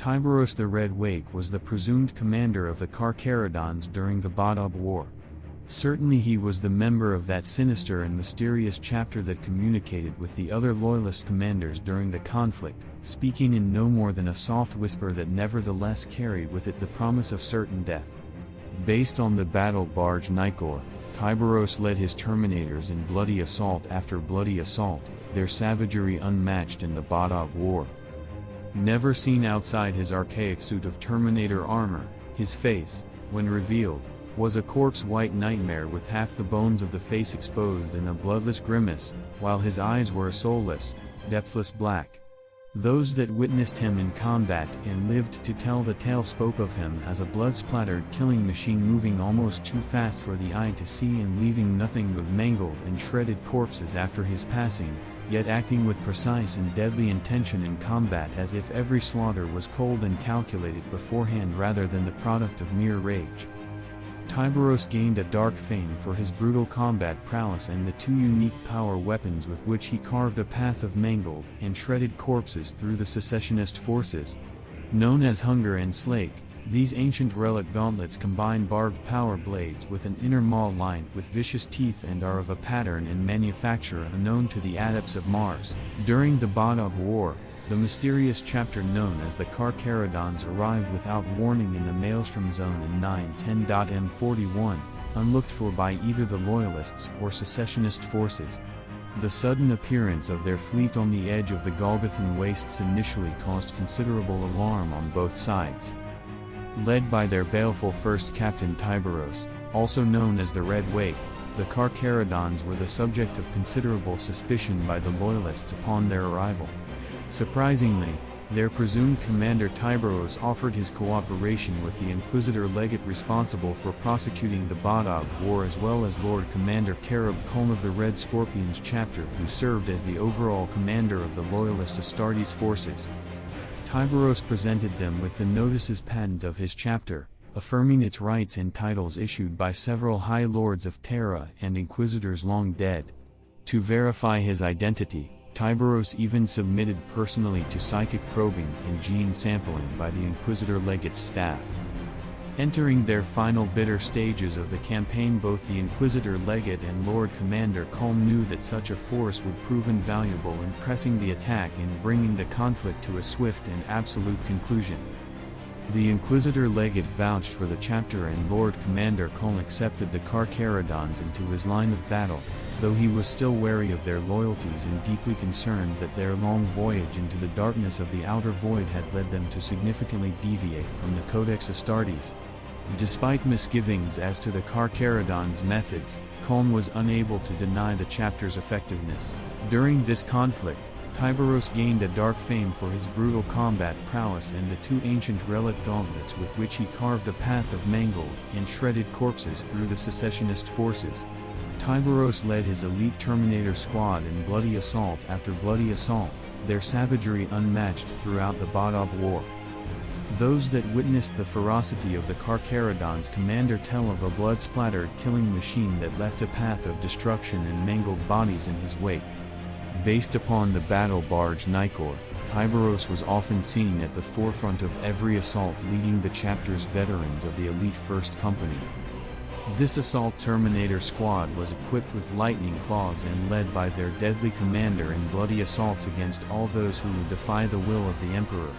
Tyberos the Red Wake was the presumed commander of the Carcharodons during the Badab War. Certainly he was the member of that sinister and mysterious chapter that communicated with the other loyalist commanders during the conflict, speaking in no more than a soft whisper that nevertheless carried with it the promise of certain death. Based on the battle barge Nicor, Tyberos led his Terminators in bloody assault after bloody assault, their savagery unmatched in the Badab War. Never seen outside his archaic suit of Terminator armor, his face, when revealed, was a corpse-white nightmare with half the bones of the face exposed in a bloodless grimace, while his eyes were a soulless, depthless black. Those that witnessed him in combat and lived to tell the tale spoke of him as a blood-splattered killing machine moving almost too fast for the eye to see and leaving nothing but mangled and shredded corpses after his passing, yet acting with precise and deadly intention in combat as if every slaughter was cold and calculated beforehand rather than the product of mere rage. Tyberos gained a dark fame for his brutal combat prowess and the two unique power weapons with which he carved a path of mangled and shredded corpses through the secessionist forces. Known as Hunger and Slake, these ancient relic gauntlets combine barbed power blades with an inner maw lined with vicious teeth and are of a pattern and manufacture unknown to the adepts of Mars. During the Badab War, the mysterious chapter known as the Carcharodons arrived without warning in the Maelstrom Zone in 910.M41, unlooked for by either the Loyalists or secessionist forces. The sudden appearance of their fleet on the edge of the Golgothan wastes initially caused considerable alarm on both sides. Led by their baleful first captain Tyberos, also known as the Red Wake, the Carcharodons were the subject of considerable suspicion by the Loyalists upon their arrival. Surprisingly, their presumed commander Tyberos offered his cooperation with the Inquisitor legate responsible for prosecuting the Badab War as well as Lord Commander Carcharodon of the Red Scorpions chapter who served as the overall commander of the Loyalist Astartes forces. Tyberos presented them with the notices patent of his chapter, affirming its rights and titles issued by several High Lords of Terra and Inquisitors long dead. To verify his identity, Tyberos even submitted personally to psychic probing and gene sampling by the Inquisitor legate's staff. Entering their final bitter stages of the campaign, both the Inquisitor legate and Lord Commander Colm knew that such a force would prove invaluable in pressing the attack and bringing the conflict to a swift and absolute conclusion. The Inquisitor legate vouched for the chapter and Lord Commander Colm accepted the Carcharodons into his line of battle, though he was still wary of their loyalties and deeply concerned that their long voyage into the darkness of the outer void had led them to significantly deviate from the Codex Astartes. Despite misgivings as to the Carcharodons' methods, Colm was unable to deny the chapter's effectiveness. During this conflict, Tyberos gained a dark fame for his brutal combat prowess and the two ancient relic gauntlets with which he carved a path of mangled and shredded corpses through the secessionist forces. Tyberos led his elite Terminator squad in bloody assault after bloody assault, their savagery unmatched throughout the Badab War. Those that witnessed the ferocity of the Carcharodons' commander tell of a blood-splattered killing machine that left a path of destruction and mangled bodies in his wake. Based upon the battle barge Nicor, Tyberos was often seen at the forefront of every assault leading the chapter's veterans of the elite First Company. This assault Terminator squad was equipped with lightning claws and led by their deadly commander in bloody assaults against all those who would defy the will of the Emperor.